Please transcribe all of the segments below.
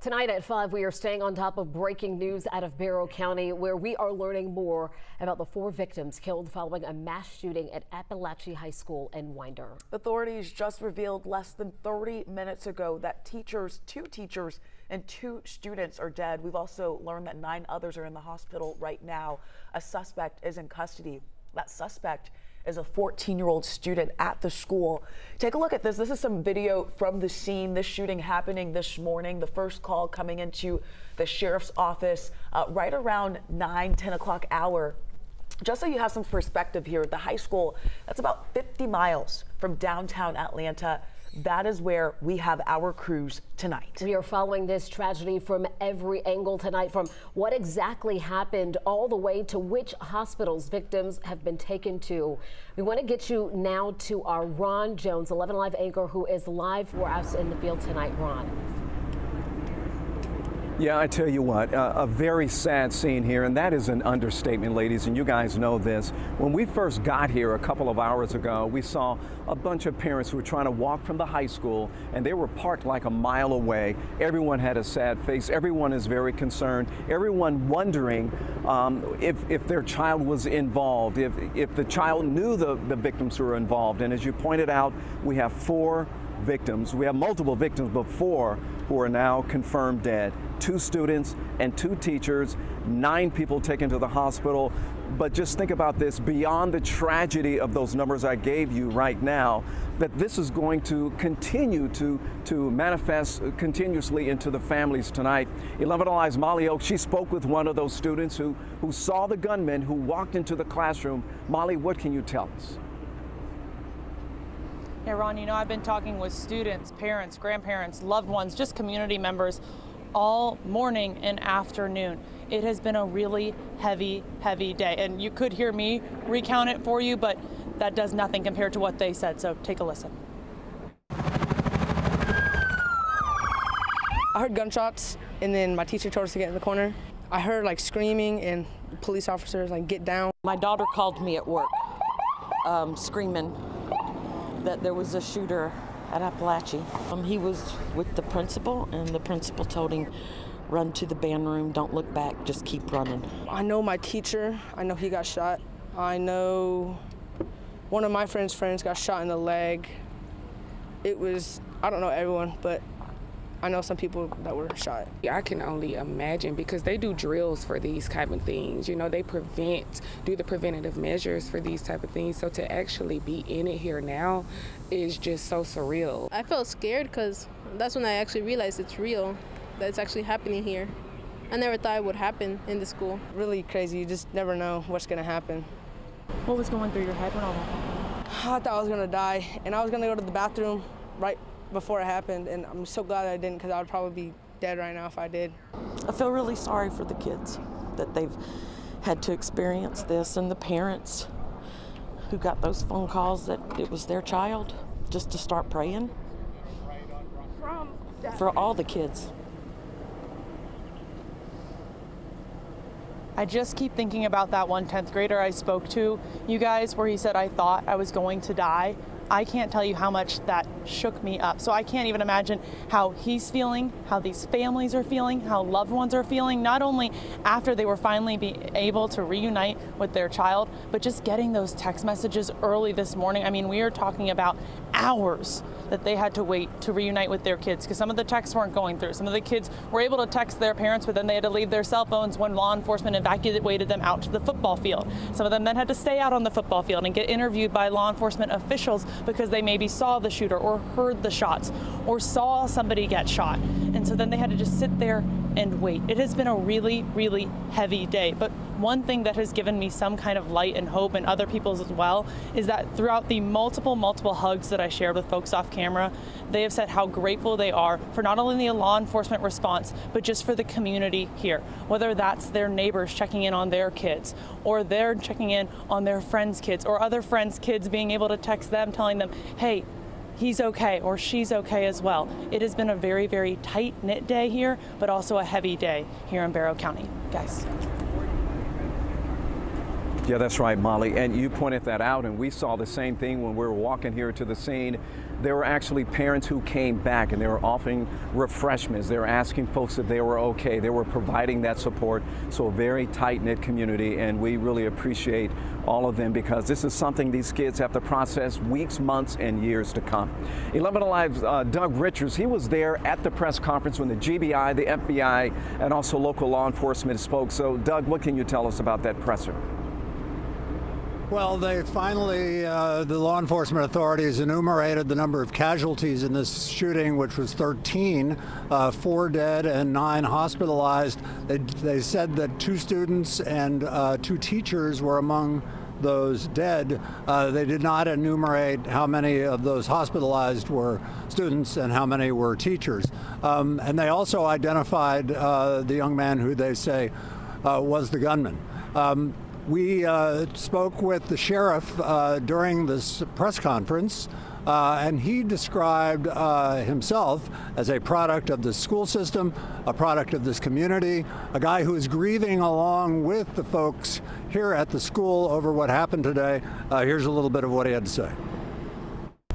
Tonight at 5, we are staying on top of breaking news out of Barrow County, where we are learning more about the 4 victims killed following a mass shooting at Apalachee High School in Winder. Authorities just revealed less than 30 minutes ago that 2 teachers and 2 students are dead. We've also learned that 9 others are in the hospital right now. A suspect is in custody. That suspect is a 14-year-old student at the school. Take a look at this. This is some video from the scene. This shooting happening this morning. The first call coming into the sheriff's office right around 9-10 o'clock hour. Just so you have some perspective here, the high school, that's about 50 miles from downtown Atlanta. That is where we have our crews tonight. We are following this tragedy from every angle tonight, from what exactly happened all the way to which hospitals victims have been taken to. We want to get you now to our Ron Jones, 11 Live anchor, who is live for us in the field tonight. Ron. Yeah, I tell you what, a very sad scene here, and that is an understatement, ladies, and you guys know this. When we first got here a couple of hours ago, we saw a bunch of parents who were trying to walk from the high school, and they were parked like a mile away. Everyone had a sad face. Everyone is very concerned. Everyone wondering if their child was involved, if the child knew the victims who were involved. And as you pointed out, we have 4 victims. We have multiple victims, but 4 who are now confirmed dead. 2 students and 2 teachers, 9 people taken to the hospital. But just think about this, beyond the tragedy of those numbers I gave you right now, that this is going to continue to manifest continuously into the families tonight. 11 Live's Molly Oak, she spoke with one of those students who saw the gunman who walked into the classroom. Molly, what can you tell us? Yeah, Ron, you know, I've been talking with students, parents, grandparents, loved ones, just community members all morning and afternoon. It has been a really heavy day. And you could hear me recount it for you, but that does nothing compared to what they said. So take a listen. I heard gunshots, and then my teacher told us to get in the corner. I heard like screaming and police officers like get down. My daughter called me at work screaming that there was a shooter at Apalachee. He was with the principal, and the principal told him, run to the band room, don't look back, just keep running. I know my teacher, I know he got shot. I know one of my friends got shot in the leg. It was, I don't know everyone, but I know some people that were shot. I can only imagine, because they do drills for these type of things. You know, they do the preventative measures for these type of things. So to actually be in it here now is just so surreal. I felt scared because that's when I actually realized it's real, that it's actually happening here. I never thought it would happen in the school. Really crazy, you just never know what's gonna happen. What was going through your head when all that happened? I thought I was gonna die, and I was gonna go to the bathroom right before it happened, and I'm so glad I didn't, because I would probably be dead right now if I did. I feel really sorry for the kids that they've had to experience this, and the parents who got those phone calls that it was their child, just to start praying for all the kids. I just keep thinking about that one 10th grader I spoke to, you guys, where he said, I thought I was going to die. I can't tell you how much that shook me up. So I can't even imagine how he's feeling, how these families are feeling, how loved ones are feeling, not only after they were finally able to reunite with their child, but just getting those text messages early this morning. I mean, we are talking about hours that they had to wait to reunite with their kids, because some of the texts weren't going through. Some of the kids were able to text their parents, but then they had to leave their cell phones when law enforcement evacuated them out to the football field. Some of them then had to stay out on the football field and get interviewed by law enforcement officials because they maybe saw the shooter or heard the shots or saw somebody get shot. And so then they had to just sit there and wait. It has been a really heavy day. But one thing that has given me some kind of light and hope, and other people's as well, is that throughout the multiple hugs that I shared with folks off camera, they have said how grateful they are for not only the law enforcement response, but just for the community here. Whether that's their neighbors checking in on their kids, or they're checking in on their friends' kids, or other friends' kids being able to text them telling them, hey, he's okay or she's okay as well. It has been a very tight-knit day here, but also a heavy day here in Barrow County. Guys. Yeah, that's right, Molly. And you pointed that out, and we saw the same thing when we were walking here to the scene. There were actually parents who came back, and they were offering refreshments. They were asking folks if they were okay. They were providing that support. So a very tight-knit community, and we really appreciate all of them, because this is something these kids have to process weeks, months, and years to come. 11 Alive's Doug Richards, he was there at the press conference when the GBI, the FBI, and also local law enforcement spoke. So, Doug, what can you tell us about that presser? Well, they finally, the law enforcement authorities enumerated the number of casualties in this shooting, which was 13, 4 dead and 9 hospitalized. They said that 2 students and 2 teachers were among those dead. They did not enumerate how many of those hospitalized were students and how many were teachers. And they also identified the young man who they say was the gunman. We spoke with the sheriff during this press conference, and he described himself as a product of the school system, a product of this community, a guy who is grieving along with the folks here at the school over what happened today. Here's a little bit of what he had to say.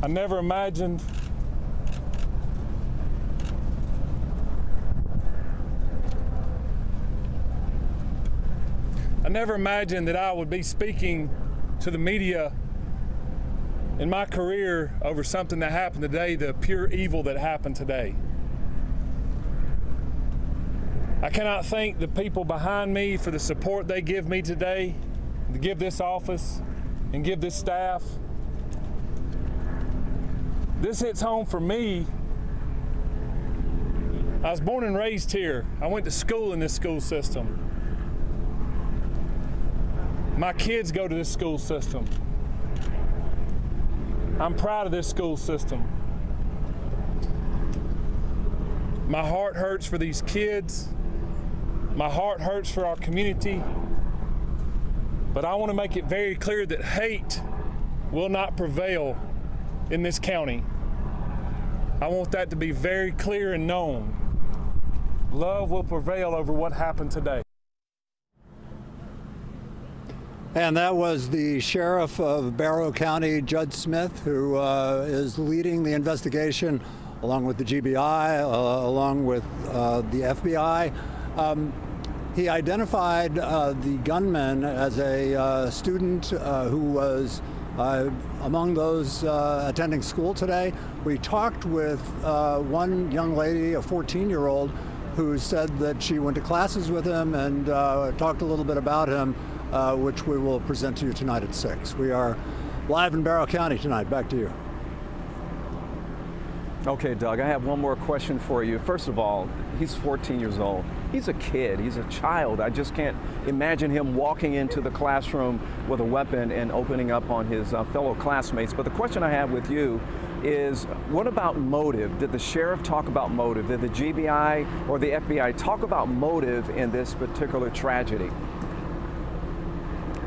I never imagined that I would be speaking to the media in my career over something that happened today, the pure evil that happened today. I cannot thank the people behind me for the support they give me today, to give this office and give this staff. This hits home for me. I was born and raised here. I went to school in this school system. My kids go to this school system. I'm proud of this school system. My heart hurts for these kids. My heart hurts for our community. But I want to make it very clear that hate will not prevail in this county. I want that to be very clear and known. Love will prevail over what happened today. And that was the sheriff of Barrow County, Judd Smith, who is leading the investigation along with the GBI, along with the FBI. He identified the gunman as a student who was among those attending school today. We talked with one young lady, a 14-year-old, who said that she went to classes with him and talked a little bit about him, which we will present to you tonight at 6. We are live in Barrow County tonight. Back to you. Okay, Doug, I have one more question for you. First of all, he's 14 years old. He's a kid. He's a child. I just can't imagine him walking into the classroom with a weapon and opening up on his fellow classmates. But the question I have with you is, what about motive? Did the sheriff talk about motive? Did the GBI or the FBI talk about motive in this particular tragedy?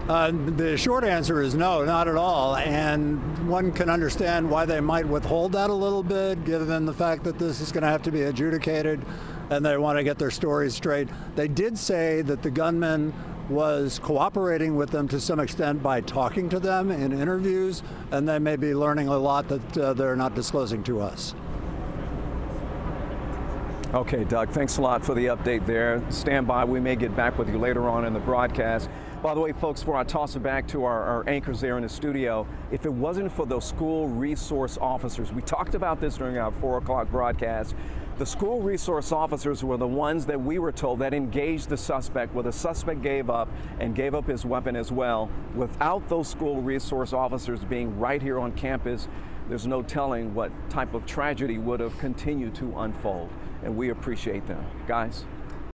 The short answer is no, not at all. And one can understand why they might withhold that a little bit, given the fact that this is going to have to be adjudicated and they want to get their stories straight. They did say that the gunman was cooperating with them to some extent by talking to them in interviews, and they may be learning a lot that they're not disclosing to us. Okay, Doug, thanks a lot for the update there. Stand by. We may get back with you later on in the broadcast. By the way, folks, before I toss it back to our anchors there in the studio, if it wasn't for those school resource officers, we talked about this during our 4 o'clock broadcast, the school resource officers were the ones that we were told that engaged the suspect, where the suspect gave up and gave up his weapon as well. Without those school resource officers being right here on campus, there's no telling what type of tragedy would have continued to unfold. And we appreciate them. Guys?